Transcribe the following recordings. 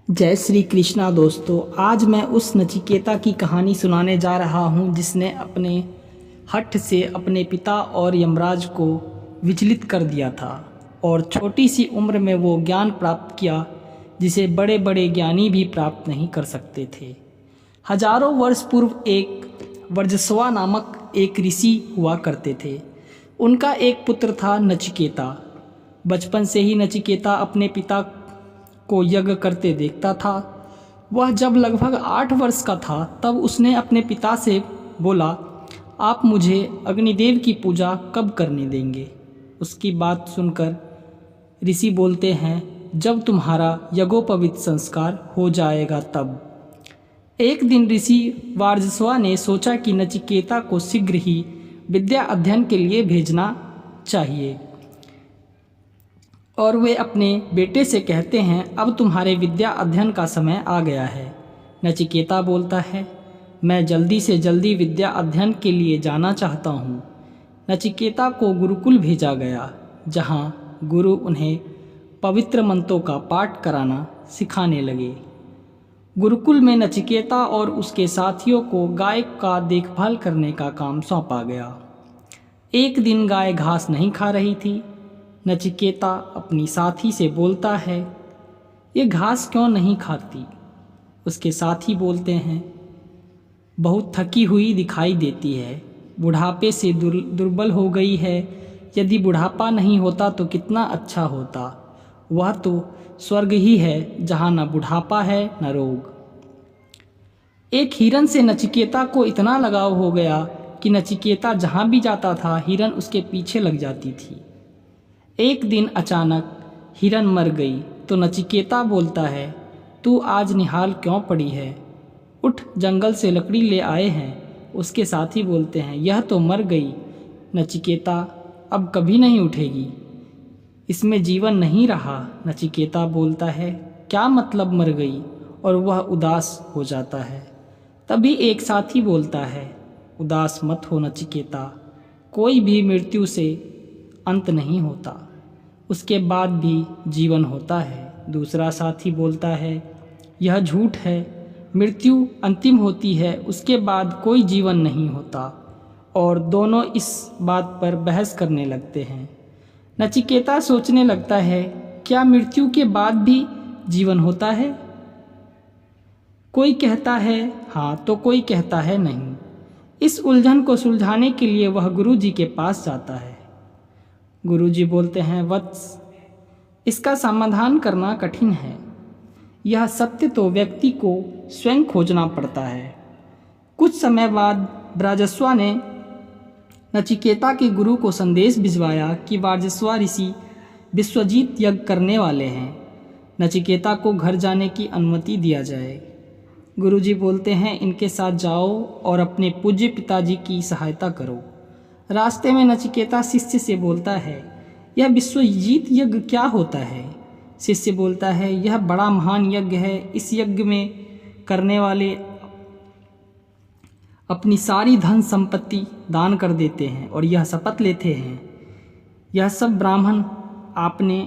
जय श्री कृष्णा दोस्तों। आज मैं उस नचिकेता की कहानी सुनाने जा रहा हूँ जिसने अपने हठ से अपने पिता और यमराज को विचलित कर दिया था और छोटी सी उम्र में वो ज्ञान प्राप्त किया जिसे बड़े बड़े ज्ञानी भी प्राप्त नहीं कर सकते थे। हजारों वर्ष पूर्व एक वर्चस्वा नामक एक ऋषि हुआ करते थे। उनका एक पुत्र था नचिकेता। बचपन से ही नचिकेता अपने पिता को यज्ञ करते देखता था। वह जब लगभग 8 वर्ष का था तब उसने अपने पिता से बोला, आप मुझे अग्निदेव की पूजा कब करने देंगे। उसकी बात सुनकर ऋषि बोलते हैं, जब तुम्हारा यज्ञोपवीत संस्कार हो जाएगा तब। एक दिन ऋषि वार्जस्वा ने सोचा कि नचिकेता को शीघ्र ही विद्या अध्ययन के लिए भेजना चाहिए और वे अपने बेटे से कहते हैं, अब तुम्हारे विद्या अध्ययन का समय आ गया है। नचिकेता बोलता है, मैं जल्दी से जल्दी विद्या अध्ययन के लिए जाना चाहता हूँ। नचिकेता को गुरुकुल भेजा गया जहाँ गुरु उन्हें पवित्र मंत्रों का पाठ कराना सिखाने लगे। गुरुकुल में नचिकेता और उसके साथियों को गाय का देखभाल करने का काम सौंपा गया। एक दिन गाय घास नहीं खा रही थी। नचिकेता अपनी साथी से बोलता है, ये घास क्यों नहीं खाती। उसके साथी बोलते हैं, बहुत थकी हुई दिखाई देती है, बुढ़ापे से दुर्बल हो गई है। यदि बुढ़ापा नहीं होता तो कितना अच्छा होता। वह तो स्वर्ग ही है जहाँ न बुढ़ापा है न रोग। एक हिरन से नचिकेता को इतना लगाव हो गया कि नचिकेता जहाँ भी जाता था हिरन उसके पीछे लग जाती थी। एक दिन अचानक हिरन मर गई तो नचिकेता बोलता है, तू आज निहाल क्यों पड़ी है, उठ जंगल से लकड़ी ले आए हैं। उसके साथी बोलते हैं, यह तो मर गई। नचिकेता अब कभी नहीं उठेगी, इसमें जीवन नहीं रहा। नचिकेता बोलता है, क्या मतलब मर गई, और वह उदास हो जाता है। तभी एक साथी बोलता है, उदास मत हो नचिकेता, कोई भी मृत्यु से अंत नहीं होता, उसके बाद भी जीवन होता है। दूसरा साथी बोलता है, यह झूठ है, मृत्यु अंतिम होती है, उसके बाद कोई जीवन नहीं होता। और दोनों इस बात पर बहस करने लगते हैं। नचिकेता सोचने लगता है, क्या मृत्यु के बाद भी जीवन होता है। कोई कहता है हाँ तो कोई कहता है नहीं। इस उलझन को सुलझाने के लिए वह गुरु जी के पास जाता है। गुरुजी बोलते हैं, वत्स, इसका समाधान करना कठिन है। यह सत्य तो व्यक्ति को स्वयं खोजना पड़ता है। कुछ समय बाद वार्जस्वा ने नचिकेता के गुरु को संदेश भिजवाया कि वार्जस्वा ऋषि विश्वजीत यज्ञ करने वाले हैं, नचिकेता को घर जाने की अनुमति दिया जाए। गुरुजी बोलते हैं, इनके साथ जाओ और अपने पूज्य पिताजी की सहायता करो। रास्ते में नचिकेता शिष्य से बोलता है, यह विश्वजीत यज्ञ क्या होता है। शिष्य बोलता है, यह बड़ा महान यज्ञ है। इस यज्ञ में करने वाले अपनी सारी धन संपत्ति दान कर देते हैं और यह शपथ लेते हैं, यह सब ब्राह्मण आपने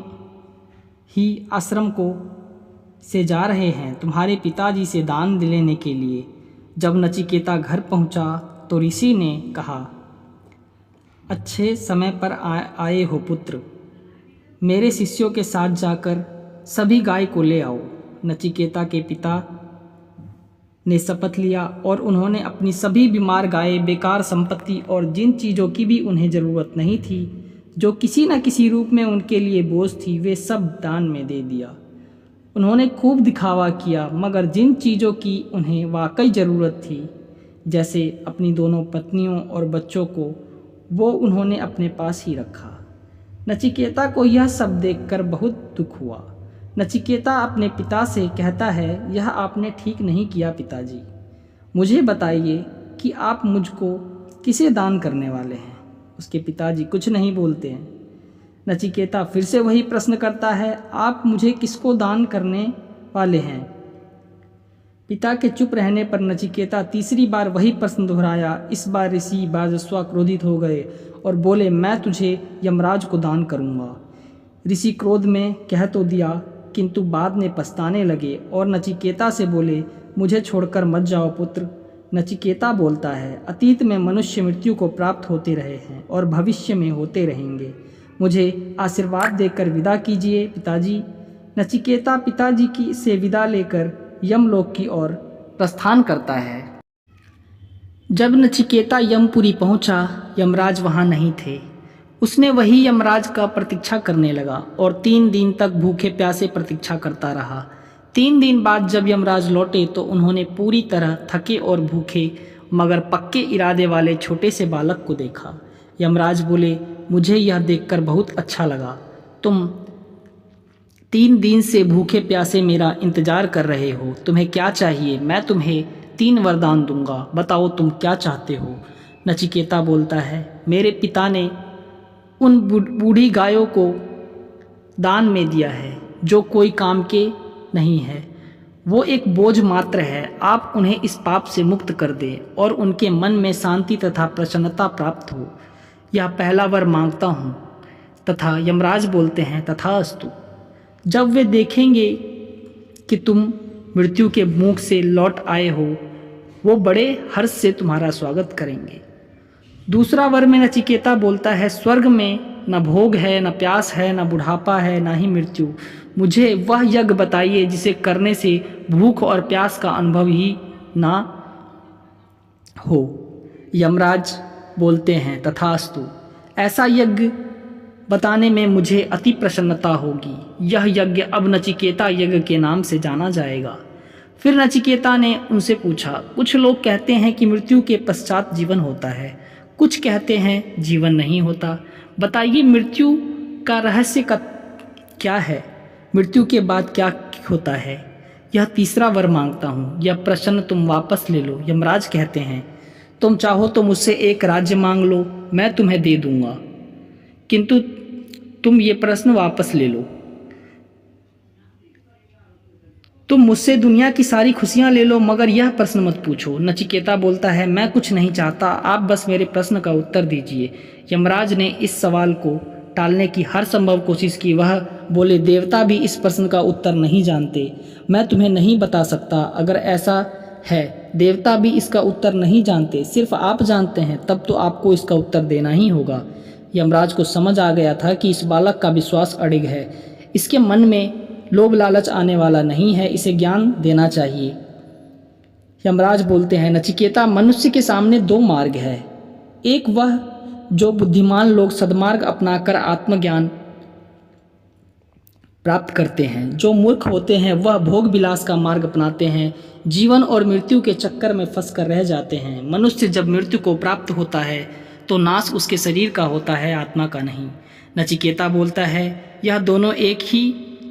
ही आश्रम को से जा रहे हैं तुम्हारे पिताजी से दान लेने के लिए। जब नचिकेता घर पहुंचा तो ऋषि ने कहा, अच्छे समय पर आए हो पुत्र, मेरे शिष्यों के साथ जाकर सभी गाय को ले आओ। नचिकेता के पिता ने शपथ लिया और उन्होंने अपनी सभी बीमार गायें, बेकार संपत्ति और जिन चीज़ों की भी उन्हें ज़रूरत नहीं थी, जो किसी न किसी रूप में उनके लिए बोझ थी, वे सब दान में दे दिया। उन्होंने खूब दिखावा किया, मगर जिन चीज़ों की उन्हें वाकई ज़रूरत थी, जैसे अपनी दोनों पत्नियों और बच्चों को, वो उन्होंने अपने पास ही रखा। नचिकेता को यह सब देखकर बहुत दुख हुआ। नचिकेता अपने पिता से कहता है, यह आपने ठीक नहीं किया पिताजी। मुझे बताइए कि आप मुझको किसे दान करने वाले हैं। उसके पिताजी कुछ नहीं बोलते हैं। नचिकेता फिर से वही प्रश्न करता है, आप मुझे किसको दान करने वाले हैं। पिता के चुप रहने पर नचिकेता तीसरी बार वही प्रश्न दोहराया। इस बार ऋषि वार्जस्वा क्रोधित हो गए और बोले, मैं तुझे यमराज को दान करूंगा। ऋषि क्रोध में कह तो दिया किंतु बाद में पछताने लगे और नचिकेता से बोले, मुझे छोड़कर मत जाओ पुत्र। नचिकेता बोलता है, अतीत में मनुष्य मृत्यु को प्राप्त होते रहे हैं और भविष्य में होते रहेंगे। मुझे आशीर्वाद देकर विदा कीजिए पिताजी। नचिकेता पिताजी की से विदा लेकर यमलोक की ओर प्रस्थान करता है। जब नचिकेता यमपुरी पहुंचा, यमराज वहां नहीं थे। उसने वही यमराज का प्रतीक्षा करने लगा और 3 दिन तक भूखे प्यासे प्रतीक्षा करता रहा। 3 दिन बाद जब यमराज लौटे तो उन्होंने पूरी तरह थके और भूखे मगर पक्के इरादे वाले छोटे से बालक को देखा। यमराज बोले, मुझे यह देखकर बहुत अच्छा लगा। तुम 3 दिन से भूखे प्यासे मेरा इंतजार कर रहे हो। तुम्हें क्या चाहिए? मैं तुम्हें 3 वरदान दूंगा। बताओ तुम क्या चाहते हो? नचिकेता बोलता है, मेरे पिता ने उन बूढ़ी गायों को दान में दिया है जो कोई काम के नहीं है। वो एक बोझ मात्र है। आप उन्हें इस पाप से मुक्त कर दें और उनके मन में शांति तथा प्रसन्नता प्राप्त हो। यह पहला वर मांगता हूँ। तथा यमराज बोलते हैं, तथास्तु। जब वे देखेंगे कि तुम मृत्यु के मुख से लौट आए हो, वो बड़े हर्ष से तुम्हारा स्वागत करेंगे। दूसरा वर में नचिकेता बोलता है, स्वर्ग में न भोग है, न प्यास है, न बुढ़ापा है, न ही मृत्यु। मुझे वह यज्ञ बताइए जिसे करने से भूख और प्यास का अनुभव ही ना हो। यमराज बोलते हैं, तथास्तु। ऐसा यज्ञ बताने में मुझे अति प्रसन्नता होगी। यह यज्ञ अब नचिकेता यज्ञ के नाम से जाना जाएगा। फिर नचिकेता ने उनसे पूछा, कुछ लोग कहते हैं कि मृत्यु के पश्चात जीवन होता है, कुछ कहते हैं जीवन नहीं होता। बताइए मृत्यु का रहस्य का क्या है? मृत्यु के बाद क्या होता है? यह तीसरा वर मांगता हूँ। यह प्रश्न तुम वापस ले लो। यमराज कहते हैं, तुम चाहो तो मुझसे एक राज्य मांग लो, मैं तुम्हें दे दूंगा, किंतु तुम ये प्रश्न वापस ले लो। तुम मुझसे दुनिया की सारी खुशियां ले लो, मगर यह प्रश्न मत पूछो। नचिकेता बोलता है, मैं कुछ नहीं चाहता, आप बस मेरे प्रश्न का उत्तर दीजिए। यमराज ने इस सवाल को टालने की हर संभव कोशिश की। वह बोले, देवता भी इस प्रश्न का उत्तर नहीं जानते। मैं तुम्हें नहीं बता सकता। अगर ऐसा है, देवता भी इसका उत्तर नहीं जानते, सिर्फ आप जानते हैं, तब तो आपको इसका उत्तर देना ही होगा। यमराज को समझ आ गया था कि इस बालक का विश्वास अडिग है। इसके मन में लोभ लालच आने वाला नहीं है, इसे ज्ञान देना चाहिए। यमराज बोलते हैं, नचिकेता, मनुष्य के सामने 2 मार्ग है। एक वह जो बुद्धिमान लोग सद्मार्ग अपनाकर आत्मज्ञान प्राप्त करते हैं। जो मूर्ख होते हैं वह भोग विलास का मार्ग अपनाते हैं, जीवन और मृत्यु के चक्कर में फंस कर रह जाते हैं। मनुष्य जब मृत्यु को प्राप्त होता है तो नाश उसके शरीर का होता है, आत्मा का नहीं। नचिकेता बोलता है, यह दोनों एक ही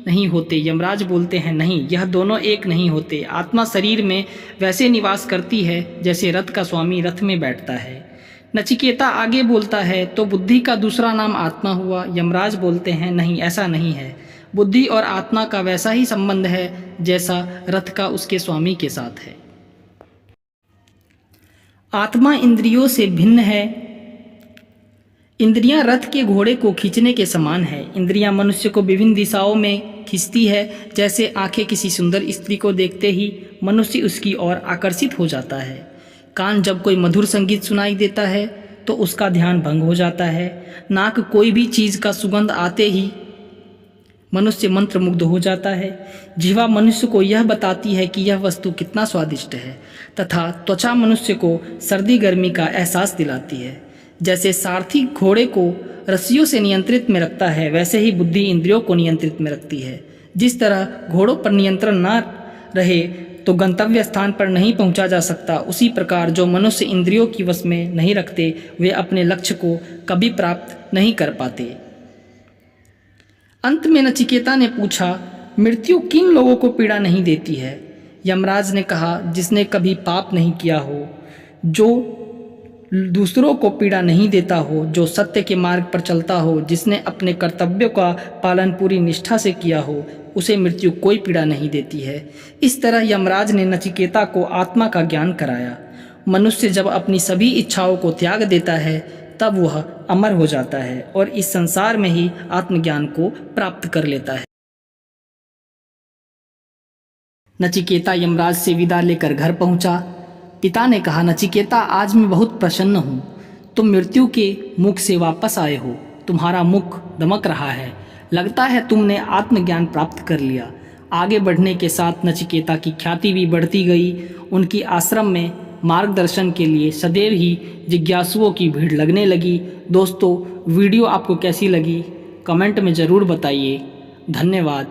नहीं होते। यमराज बोलते हैं, नहीं, यह दोनों एक नहीं होते। आत्मा शरीर में वैसे निवास करती है जैसे रथ का स्वामी रथ में बैठता है। नचिकेता आगे बोलता है, तो बुद्धि का दूसरा नाम आत्मा हुआ। यमराज बोलते हैं, नहीं, ऐसा नहीं है। बुद्धि और आत्मा का वैसा ही संबंध है जैसा रथ का उसके स्वामी के साथ है। आत्मा इंद्रियों से भिन्न है। इंद्रियां रथ के घोड़े को खींचने के समान है। इंद्रियां मनुष्य को विभिन्न दिशाओं में खींचती है। जैसे आंखें किसी सुंदर स्त्री को देखते ही मनुष्य उसकी ओर आकर्षित हो जाता है। कान जब कोई मधुर संगीत सुनाई देता है तो उसका ध्यान भंग हो जाता है। नाक कोई भी चीज़ का सुगंध आते ही मनुष्य मंत्रमुग्ध हो जाता है। जिह्वा मनुष्य को यह बताती है कि यह वस्तु कितना स्वादिष्ट है, तथा त्वचा मनुष्य को सर्दी गर्मी का एहसास दिलाती है। जैसे सारथी घोड़े को रस्सियों से नियंत्रित में रखता है, वैसे ही बुद्धि इंद्रियों को नियंत्रित में रखती है। जिस तरह घोड़ों पर नियंत्रण न रहे तो गंतव्य स्थान पर नहीं पहुंचा जा सकता, उसी प्रकार जो मनुष्य इंद्रियों की वश में नहीं रखते वे अपने लक्ष्य को कभी प्राप्त नहीं कर पाते। अंत में नचिकेता ने पूछा, मृत्यु किन लोगों को पीड़ा नहीं देती है? यमराज ने कहा, जिसने कभी पाप नहीं किया हो, जो दूसरों को पीड़ा नहीं देता हो, जो सत्य के मार्ग पर चलता हो, जिसने अपने कर्तव्यों का पालन पूरी निष्ठा से किया हो, उसे मृत्यु कोई पीड़ा नहीं देती है। इस तरह यमराज ने नचिकेता को आत्मा का ज्ञान कराया। मनुष्य जब अपनी सभी इच्छाओं को त्याग देता है तब वह अमर हो जाता है और इस संसार में ही आत्मज्ञान को प्राप्त कर लेता है। नचिकेता यमराज से विदा लेकर घर पहुंचा। पिता ने कहा, नचिकेता, आज मैं बहुत प्रसन्न हूँ। तुम मृत्यु के मुख से वापस आए हो। तुम्हारा मुख दमक रहा है। लगता है तुमने आत्मज्ञान प्राप्त कर लिया। आगे बढ़ने के साथ नचिकेता की ख्याति भी बढ़ती गई। उनकी आश्रम में मार्गदर्शन के लिए सदैव ही जिज्ञासुओं की भीड़ लगने लगी। दोस्तों, वीडियो आपको कैसी लगी कमेंट में ज़रूर बताइए। धन्यवाद।